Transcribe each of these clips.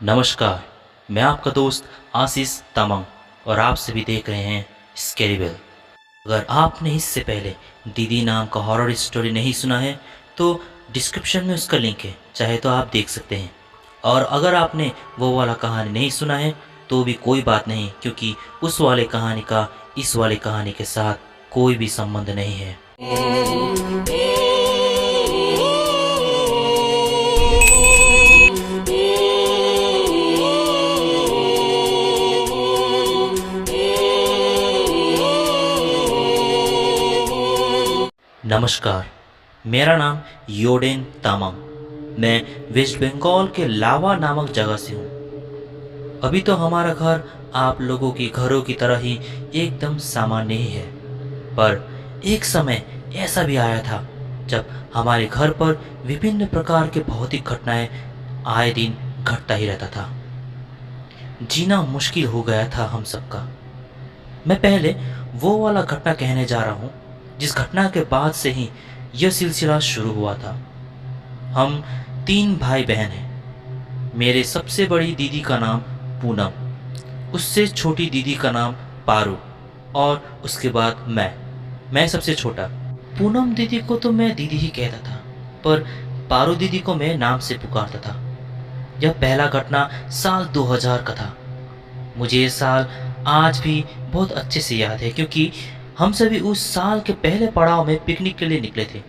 नमस्कार। मैं आपका दोस्त आशीष तामंग और आप सभी देख रहे हैं स्कैरी। अगर आपने इससे पहले दीदी नाम का हॉरर स्टोरी नहीं सुना है तो डिस्क्रिप्शन में उसका लिंक है, चाहे तो आप देख सकते हैं। और अगर आपने वो वाला कहानी नहीं सुना है तो भी कोई बात नहीं, क्योंकि उस वाले कहानी का इस वाले कहानी के साथ कोई भी संबंध नहीं है। नमस्कार, मेरा नाम योडेन तामंग। मैं वेस्ट बंगाल के लावा नामक जगह से हूँ। अभी तो हमारा घर आप लोगों के घरों की तरह ही एकदम सामान्य ही है, पर एक समय ऐसा भी आया था जब हमारे घर पर विभिन्न प्रकार के भौतिक घटनाएं आए दिन घटता ही रहता था। जीना मुश्किल हो गया था हम सबका। मैं पहले वो वाला घटना कहने जा रहा हूँ जिस घटना के बाद से ही यह सिलसिला शुरू हुआ था। हम 3 भाई बहन हैं। मेरे सबसे बड़ी दीदी का नाम पूनम, उससे छोटी दीदी का नाम पारू और उसके बाद मैं सबसे छोटा। पूनम दीदी को तो मैं दीदी ही कहता था, पर पारू दीदी को मैं नाम से पुकारता था। यह पहला घटना साल 2000 का था। मुझे ये साल आज भी बहुत अच्छे से याद है, क्योंकि हम सभी उस साल के पहले पड़ाव में पिकनिक के लिए निकले थे।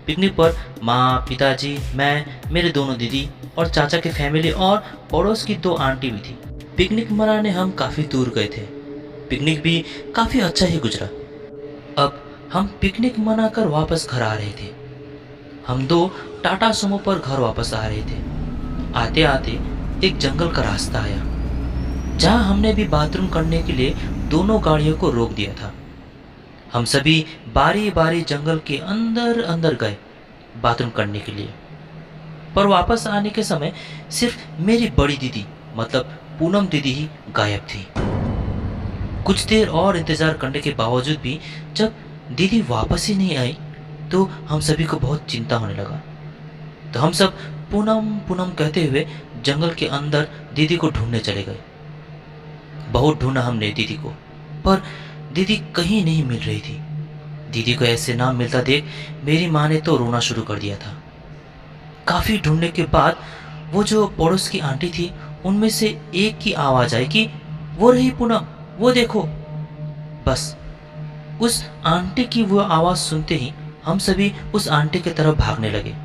पिकनिक पर माँ, पिताजी, मैं, मेरे दोनों दीदी और चाचा की फैमिली और पड़ोस की 2 आंटी भी थी। पिकनिक मनाने हम काफ़ी दूर गए थे। पिकनिक भी काफ़ी अच्छा ही गुजरा। अब हम पिकनिक मनाकर वापस घर आ रहे थे। हम 2 टाटा सुमो पर घर वापस आ रहे थे। आते आते एक जंगल का रास्ता आया, जहाँ हमने भी बाथरूम करने के लिए दोनों गाड़ियों को रोक दिया था। हम सभी बारी बारी जंगल के अंदर अंदर गए बाथरूम करने के लिए, पर वापस आने के समय सिर्फ मेरी बड़ी दीदी मतलब पूनम दीदी ही गायब थी। कुछ देर और इंतज़ार करने के बावजूद भी जब दीदी वापस ही नहीं आई तो हम सभी को बहुत चिंता होने लगा। तो हम सब पूनम पूनम कहते हुए जंगल के अंदर दीदी को ढूंढने चले गए। बहुत ढूंढा हमने दीदी को, पर दीदी कहीं नहीं मिल रही थी। दीदी को ऐसे ना मिलता देख मेरी माँ ने तो रोना शुरू कर दिया था। काफ़ी ढूंढने के बाद वो जो पड़ोस की आंटी थी उनमें से एक की आवाज़ आई कि वो रही पूनम, वो देखो। बस उस आंटी की वो आवाज़ सुनते ही हम सभी उस आंटी की तरफ भागने लगे,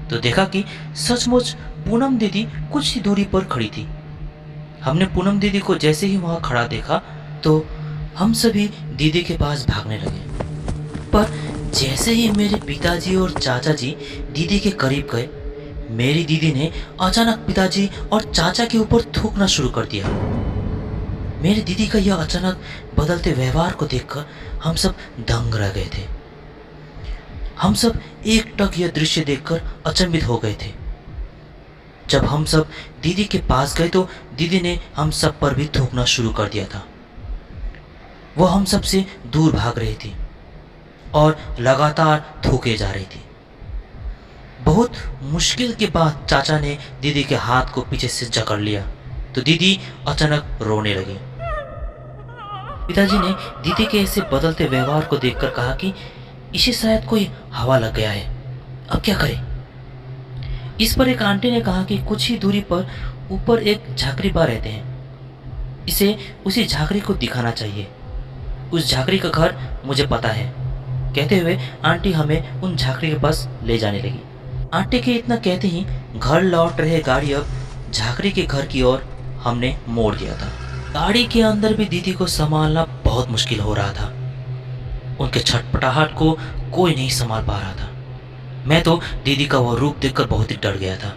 तो देखा कि सचमुच पूनम दीदी कुछ ही दूरी पर खड़ी थी। हमने पूनम दीदी को जैसे ही वहाँ खड़ा देखा तो हम सभी दीदी के पास भागने लगे, पर जैसे ही मेरे पिताजी और चाचा जी दीदी के करीब गए, मेरी दीदी ने अचानक पिताजी और चाचा के ऊपर थूकना शुरू कर दिया। मेरी दीदी का यह अचानक बदलते व्यवहार को देखकर हम सब दंग रह गए थे। हम सब एकटक यह दृश्य देखकर अचंभित हो गए थे। जब हम सब दीदी के पास गए तो दीदी ने हम सब पर भी थूकना शुरू कर दिया था। वो हम सब से दूर भाग रही थी और लगातार थूके जा रही थी। बहुत मुश्किल के बाद चाचा ने दीदी के हाथ को पीछे से जकड़ लिया तो दीदी अचानक रोने लगी। पिताजी ने दीदी के ऐसे बदलते व्यवहार को देखकर कहा कि इसे शायद कोई हवा लग गया है, अब क्या करें। इस पर एक आंटी ने कहा कि कुछ ही दूरी पर ऊपर एक झाकरी बा रहते हैं, इसे उसी झाकरी को दिखाना चाहिए। उस झाकरी का घर मुझे पता है, कहते हुए आंटी हमें उन झाकरी के पास ले जाने लगी। आंटी के इतना कहते ही घर लौट रहे गाड़ी अब झाकरी के घर की ओर हमने मोड़ दिया था। गाड़ी के अंदर भी दीदी को संभालना बहुत मुश्किल हो रहा था। उनके छटपटाहट को कोई नहीं संभाल पा रहा था। मैं तो दीदी का वो रूप देखकर बहुत ही डर गया था।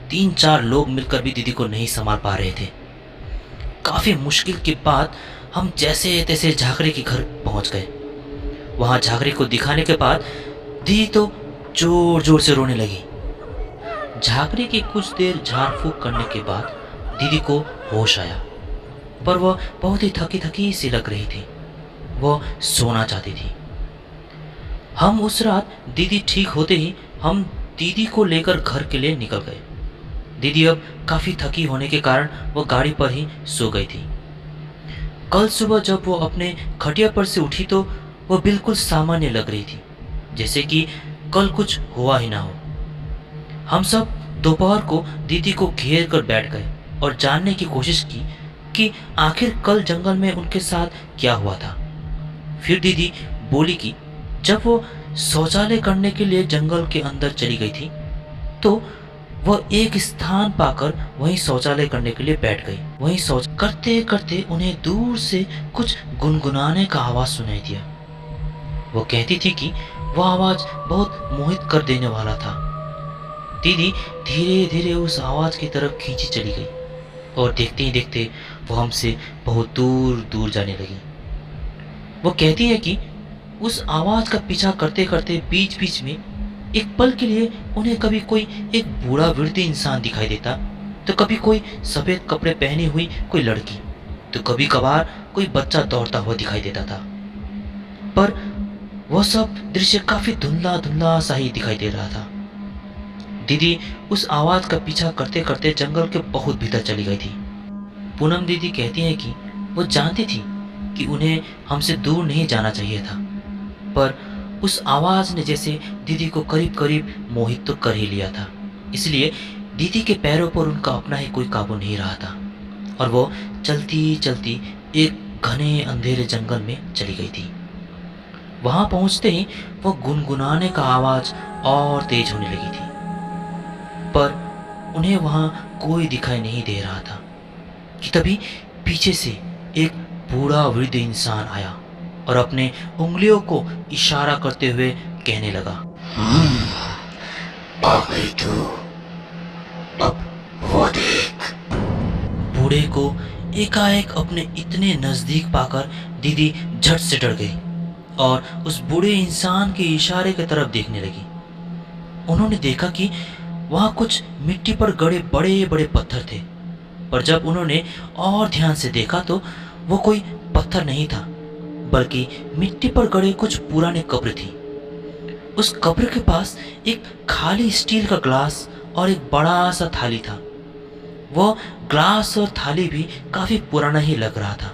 3-4 लोग मिलकर भी दीदी को नहीं संभाल पा रहे थे। काफ़ी मुश्किल के बाद हम जैसे तैसे झाकरी के घर पहुंच गए। वहां झाकरी को दिखाने के बाद दीदी तो जोर जोर से रोने लगी। झाकरी की कुछ देर झाड़ फूक करने के बाद दीदी को होश आया, पर वह बहुत ही थकी थकी सी लग रही थी। वह सोना चाहती थी। हम उस रात दीदी ठीक होते ही हम दीदी को लेकर घर के लिए निकल गए। दीदी अब काफ़ी थकी होने के कारण वो गाड़ी पर ही सो गई थी। कल सुबह जब वो अपने खटिया पर से उठी तो वो बिल्कुल सामान्य लग रही थी, जैसे कि कल कुछ हुआ ही ना हो। हम सब दोपहर को दीदी को घेर कर बैठ गए और जानने की कोशिश की कि आखिर कल जंगल में उनके साथ क्या हुआ था। फिर दीदी बोली कि जब वो शौचालय करने के लिए जंगल के अंदर चली गई थी तो वह एक स्थान पाकर वहीं शौचालय करने के लिए बैठ गई। वहीं शौच करते करते उन्हें दूर से कुछ गुनगुनाने का आवाज सुनाई दिया। वो कहती थी कि वह आवाज बहुत मोहित कर देने वाला था। दीदी धीरे धीरे उस आवाज की तरफ खींची चली गई और देखते ही देखते वो हमसे बहुत दूर दूर जाने लगी। वो कहती है कि उस आवाज का पीछा करते करते बीच बीच में एक पल के लिए उन्हें कभी कोई एक बूढ़ा वृद्ध इंसान दिखाई देता, तो कभी कोई सफेद कपड़े पहनी हुई कोई लड़की, तो कभी कभार कोई बच्चा दौड़ता हुआ दिखाई देता था। पर वह सब दृश्य काफी धुंधला धुंधला सा ही दिखाई दे रहा था। दीदी उस आवाज का पीछा करते करते जंगल के बहुत भीतर चली गई थी। पूनम दीदी कहती हैं कि वो जानती थी कि उन्हें हमसे दूर नहीं जाना चाहिए था, पर उस आवाज ने जैसे दीदी को करीब करीब मोहित तो कर ही लिया था। इसलिए दीदी के पैरों पर उनका अपना ही कोई काबू नहीं रहा था और वो चलती चलती एक घने अंधेरे जंगल में चली गई थी। वहां पहुंचते ही वो गुनगुनाने का आवाज और तेज होने लगी थी, पर उन्हें वहां कोई दिखाई नहीं दे रहा था कि तभी पीछे से एक बूढ़ा वृद्ध इंसान आया और अपने उंगलियों को इशारा करते हुए कहने लगा, आ गई तू, अब वो देख। बूढ़े को एकाएक अपने इतने नजदीक पाकर दीदी झट से डर गई और उस बूढ़े इंसान के इशारे की तरफ देखने लगी। उन्होंने देखा कि वहां कुछ मिट्टी पर गड़े बड़े बड़े पत्थर थे, पर जब उन्होंने और ध्यान से देखा तो वो कोई पत्थर नहीं था, बल्कि मिट्टी पर गड़े कुछ पुराने कब्र थी। उस कब्र के पास एक खाली स्टील का ग्लास और एक बड़ा सा थाली था। वो ग्लास और थाली भी काफी पुराना ही लग रहा था।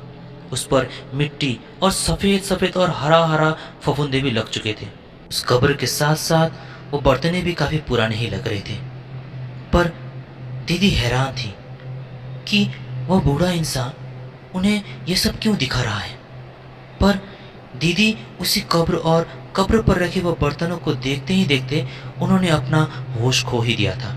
उस पर मिट्टी और सफेद सफेद और हरा हरा फफूंदे भी लग चुके थे। उस कब्र के साथ साथ वो बर्तने भी काफी पुराने ही लग रहे थे। पर दीदी हैरान थी कि वह बूढ़ा इंसान उन्हें ये सब क्यों दिखा रहा है। पर दीदी उसी कब्र और कब्र पर रखे वह बर्तनों को देखते ही देखते उन्होंने अपना होश खो ही दिया था।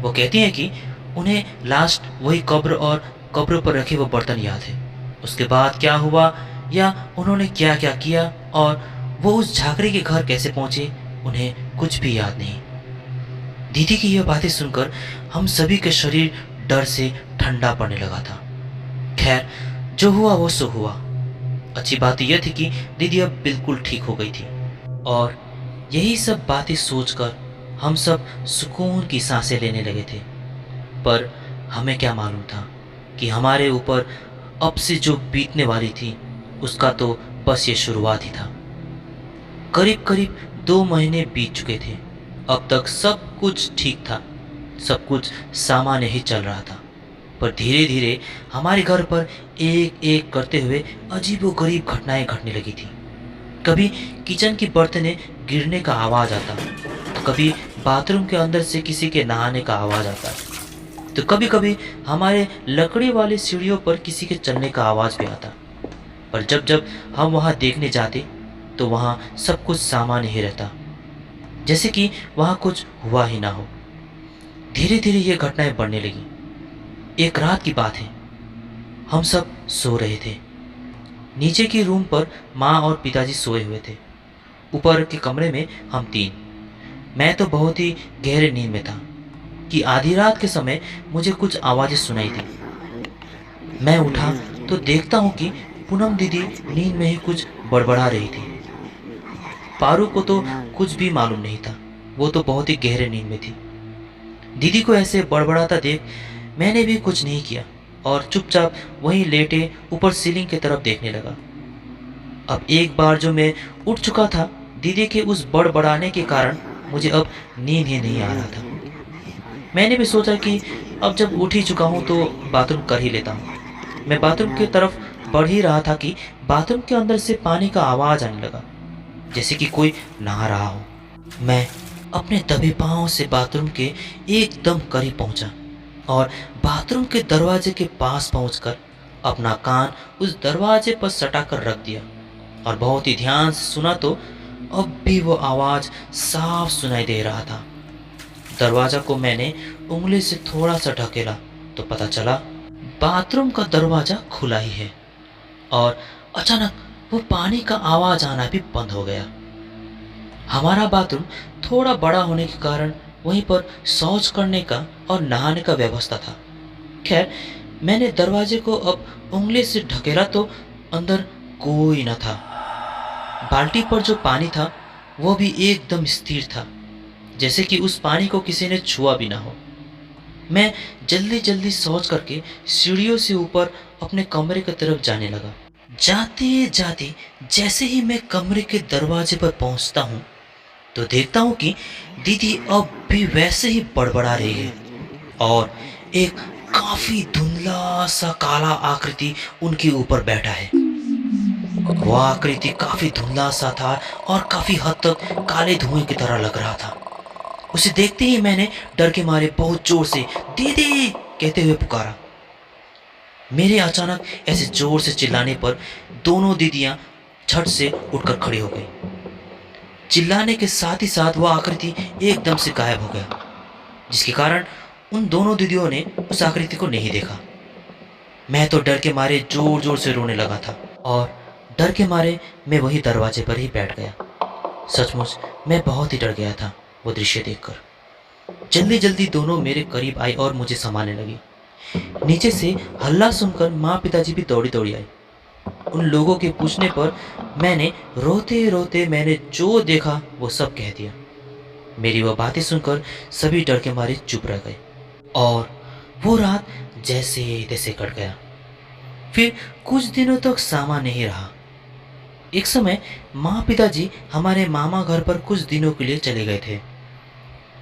वो कहती हैं कि उन्हें लास्ट वही कब्र और कब्र पर रखे वह बर्तन याद है। उसके बाद क्या हुआ या उन्होंने क्या क्या किया और वो उस झाकरी के घर कैसे पहुंचे, उन्हें कुछ भी याद नहीं। दीदी की यह बातें सुनकर हम सभी के शरीर डर से ठंडा पड़ने लगा था। खैर, जो हुआ वो सो हुआ। अच्छी बात यह थी कि दीदी अब बिल्कुल ठीक हो गई थी और यही सब बातें सोचकर हम सब सुकून की सांसें लेने लगे थे। पर हमें क्या मालूम था कि हमारे ऊपर अब से जो बीतने वाली थी उसका तो बस ये शुरुआत ही था। करीब करीब 2 महीने बीत चुके थे। अब तक सब कुछ ठीक था, सब कुछ सामान्य ही चल रहा था। पर धीरे धीरे हमारे घर पर एक एक करते हुए अजीबोगरीब घटनाएं घटने लगी थी। कभी किचन की बर्तनें गिरने का आवाज़ आता, तो कभी बाथरूम के अंदर से किसी के नहाने का आवाज़ आता, तो कभी कभी हमारे लकड़ी वाली सीढ़ियों पर किसी के चलने का आवाज़ भी आता। पर जब जब हम वहाँ देखने जाते तो वहाँ सब कुछ सामान्य ही रहता, जैसे कि वहाँ कुछ हुआ ही ना हो। धीरे धीरे ये घटनाएं बढ़ने लगी। एक रात की बात है, हम सब सो रहे थे। नीचे की रूम पर माँ और पिताजी सोए हुए थे। ऊपर के कमरे में हम 3। मैं तो बहुत ही गहरे नींद में था कि आधी रात के समय मुझे कुछ आवाज़ें सुनाई दी। मैं उठा तो देखता हूँ कि पूनम दीदी नींद में ही कुछ बड़बड़ा रही थी। पारू को तो कुछ भी मालूम नहीं था, वो तो बहुत ही गहरे नींद में थी। दीदी को ऐसे बड़बड़ाता देख मैंने भी कुछ नहीं किया और चुपचाप वहीं लेटे ऊपर सीलिंग की तरफ देखने लगा। अब एक बार जो मैं उठ चुका था, दीदी के उस बड़बड़ाने के कारण मुझे अब नींद ही नहीं आ रहा था। मैंने भी सोचा कि अब जब उठ ही चुका हूँ तो बाथरूम कर ही लेता हूँ। मैं बाथरूम की तरफ बढ़ ही रहा था कि बाथरूम के अंदर से पानी का आवाज़ आने लगा, जैसे कि कोई नहा रहा हो। मैं अपने दबे पाँव से बाथरूम के एकदम करीब पहुंचा और बाथरूम के दरवाजे के पास पहुंचकर अपना कान उस दरवाजे पर सटा कर रख दिया और बहुत ही ध्यान से सुना तो अब भी वो आवाज़ साफ सुनाई दे रहा था। दरवाजा को मैंने उंगली से थोड़ा सा ढकेला तो पता चला बाथरूम का दरवाजा खुला ही है और अचानक वो पानी का आवाज़ आना भी बंद हो गया। हमारा बाथरूम थोड़ा बड़ा होने के कारण वहीं पर शौच करने का और नहाने का व्यवस्था था। खैर, मैंने दरवाजे को अब उंगली से ढकेला तो अंदर कोई न था। बाल्टी पर जो पानी था वो भी एकदम स्थिर था, जैसे कि उस पानी को किसी ने छुआ भी ना हो। मैं जल्दी जल्दी शौच करके सीढ़ियों से ऊपर अपने कमरे की तरफ जाने लगा। जाते जाते जैसे ही मैं कमरे के दरवाजे पर पहुंचता हूं तो देखता हूं कि दीदी अब भी वैसे ही बड़बड़ा रही है और एक काफी धुंधला सा काला आकृति उनके ऊपर बैठा है। वो आकृति काफी धुंधला सा था और काफी हद तक काले धुएं की तरह लग रहा था। उसे देखते ही मैंने डर के मारे बहुत जोर से दीदी कहते हुए पुकारा। मेरे अचानक ऐसे जोर से चिल्लाने पर दोनों दीदियां झट से उठकर खड़ी हो गई। चिल्लाने के साथ ही साथ वह आकृति एकदम से गायब हो गया, जिसके कारण उन दोनों दीदियों ने उस आकृति को नहीं देखा। मैं तो डर के मारे जोर जोर से रोने लगा था और डर के मारे मैं वही दरवाजे पर ही बैठ गया। सचमुच मैं बहुत ही डर गया था वो दृश्य देखकर। जल्दी जल्दी दोनों मेरे करीब आई और मुझे संभालने लगी। नीचे से हल्ला सुनकर माँ पिताजी भी दौड़ी दौड़ी आई। उन लोगों के पूछने पर मैंने रोते रोते मैंने जो देखा वो सब कह दिया। मेरी वह बातें सुनकर सभी डर के मारे चुप रह गए और वो रात जैसे तैसे कट गया। फिर कुछ दिनों तक सामान्य ही रहा। एक समय माँ पिताजी हमारे मामा घर पर कुछ दिनों के लिए चले गए थे।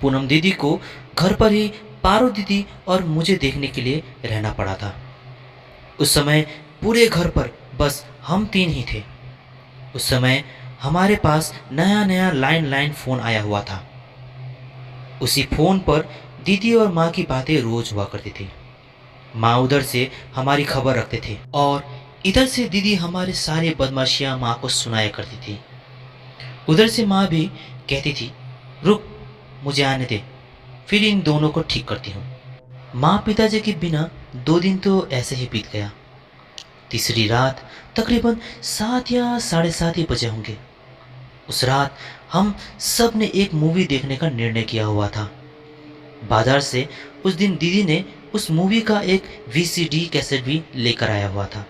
पूनम दीदी को घर पर ही पारो दीदी और मुझे देखने के लिए रहना पड़ा था। उस समय पूरे घर पर बस हम तीन ही थे। उस समय हमारे पास नया नया लैंडलाइन फ़ोन आया हुआ था। उसी फ़ोन पर दीदी और माँ की बातें रोज हुआ करती थी। माँ उधर से हमारी खबर रखते थे और इधर से दीदी हमारे सारे बदमाशियाँ माँ को सुनाया करती थी। उधर से माँ भी कहती थी, रुक मुझे आने दे, फिर इन दोनों को ठीक करती हूँ। माँ पिताजी के बिना 2 दिन तो ऐसे ही बीत गया। तीसरी रात तकरीबन 7 या 7:30 बजे होंगे। उस रात हम सब ने एक मूवी देखने का निर्णय किया हुआ था। बाजार से उस दिन दीदी ने उस मूवी का एक वीसीडी कैसेट भी लेकर आया हुआ था।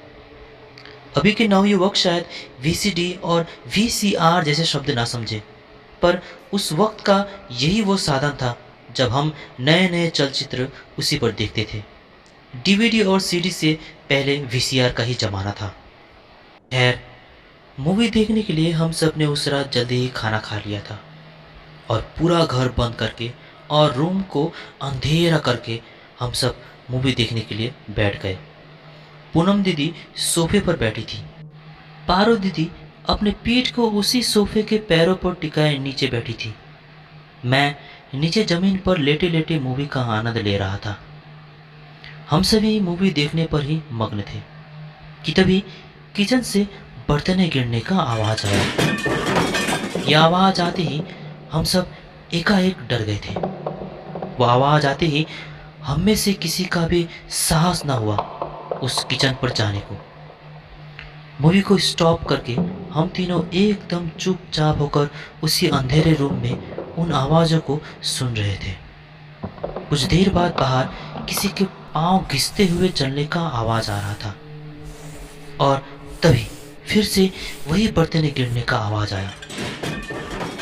अभी के नवयुवक शायद वीसीडी और वीसीआर जैसे शब्द ना समझे, पर उस वक्त का यही वो साधन था जब हम नए नए चलचित्र उसी पर देखते थे। डीवीडी और सीडी से पहले वीसीआर का ही जमाना था। खैर, मूवी देखने के लिए हम सब ने उस रात जल्दी ही खाना खा लिया था और पूरा घर बंद करके और रूम को अंधेरा करके हम सब मूवी देखने के लिए बैठ गए। पूनम दीदी सोफे पर बैठी थी। पारो दीदी अपने पीठ को उसी सोफे के पैरों पर टिकाए नीचे बैठी थी। मैं नीचे जमीन पर लेटे लेटे मूवी का आनंद ले रहा था। हम सभी मूवी देखने पर ही मग्न थे कि तभी किचन से बर्तनें गिरने का आवाज आया। यह आवाज आते ही हम सब एकाएक डर गए थे। वो आवाज आते ही हम में से किसी का भी साहस न हुआ उस किचन पर जाने को। मूवी को स्टॉप करके हम तीनों एकदम चुपचाप होकर उसी अंधेरे रूम में उन आवाज़ों को सुन रहे थे। कुछ देर बाद बाहर किसी के पांव घिसते हुए चलने का आवाज़ आ रहा था और तभी फिर से वही बर्तनें गिरने का आवाज़ आया।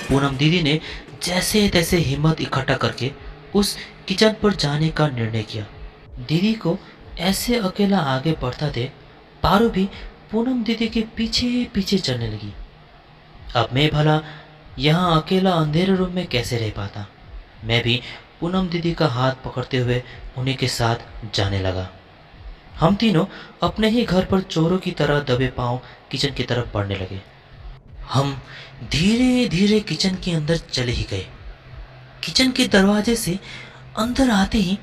पूनम दीदी ने जैसे तैसे हिम्मत इकट्ठा करके उस किचन पर जाने का निर्णय किया। दीदी को ऐसे अकेला आगे बढ़ता देख पारो भी पूनम दीदी के पीछे पीछे चलने लगी। अब मैं भला यहाँ अकेला अंधेरे रूम में कैसे रह पाता। मैं भी पूनम दीदी का हाथ पकड़ते हुए उन्हीं के साथ जाने लगा। हम तीनों अपने ही घर पर चोरों की तरह दबे पांव किचन की तरफ बढ़ने लगे। हम धीरे धीरे किचन के अंदर चले ही गए। किचन के दरवाजे से अंदर आते ही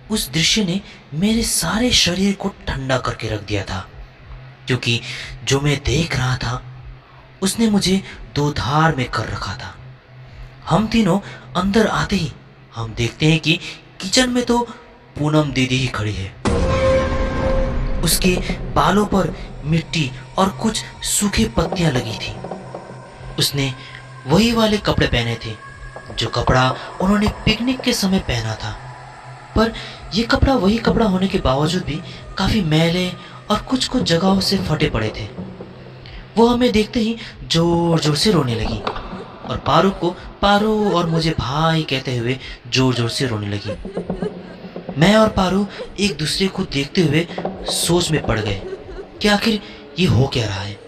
उस दृश्य ने मेरे सारे शरीर को ठंडा करके रख दिया था, क्योंकि जो मैं देख रहा था उसने मुझे दो धार में कर रखा था। हम तीनों अंदर आते ही हम देखते हैं कि किचन में तो पूनम दीदी ही खड़ी है। उसके बालों पर मिट्टी और कुछ सूखे पत्तियां लगी थी। उसने वही वाले कपड़े पहने थे जो कपड़ा उन्होंने पिकनिक के समय पहना था, पर यह कपड़ा वही कपड़ा होने के बावजूद भी काफी मैले और कुछ कुछ जगहों से फटे पड़े थे। वो हमें देखते ही जोर जोर से रोने लगी और पारू को पारू और मुझे भाई कहते हुए जोर जोर से रोने लगी। मैं और पारू एक दूसरे को देखते हुए सोच में पड़ गए कि आखिर ये हो क्या रहा है।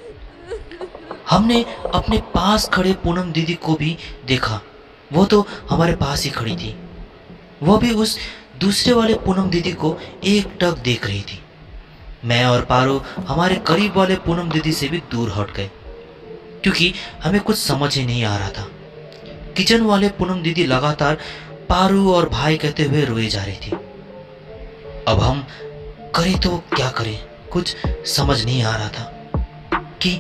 हमने अपने पास खड़े पूनम दीदी को भी देखा। वो तो हमारे पास ही खड़ी थी। वो भी उस दूसरे वाले पूनम दीदी को एक टक देख रही थी। मैं और पारू हमारे करीब वाले पूनम दीदी से भी दूर हट गए, क्योंकि हमें कुछ समझ ही नहीं आ रहा था। किचन वाले पूनम दीदी लगातार पारू और भाई कहते हुए रोए जा रही थी। अब हम करें तो क्या करें, कुछ समझ नहीं आ रहा था कि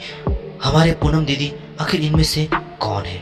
हमारे पूनम दीदी आखिर इनमें से कौन है।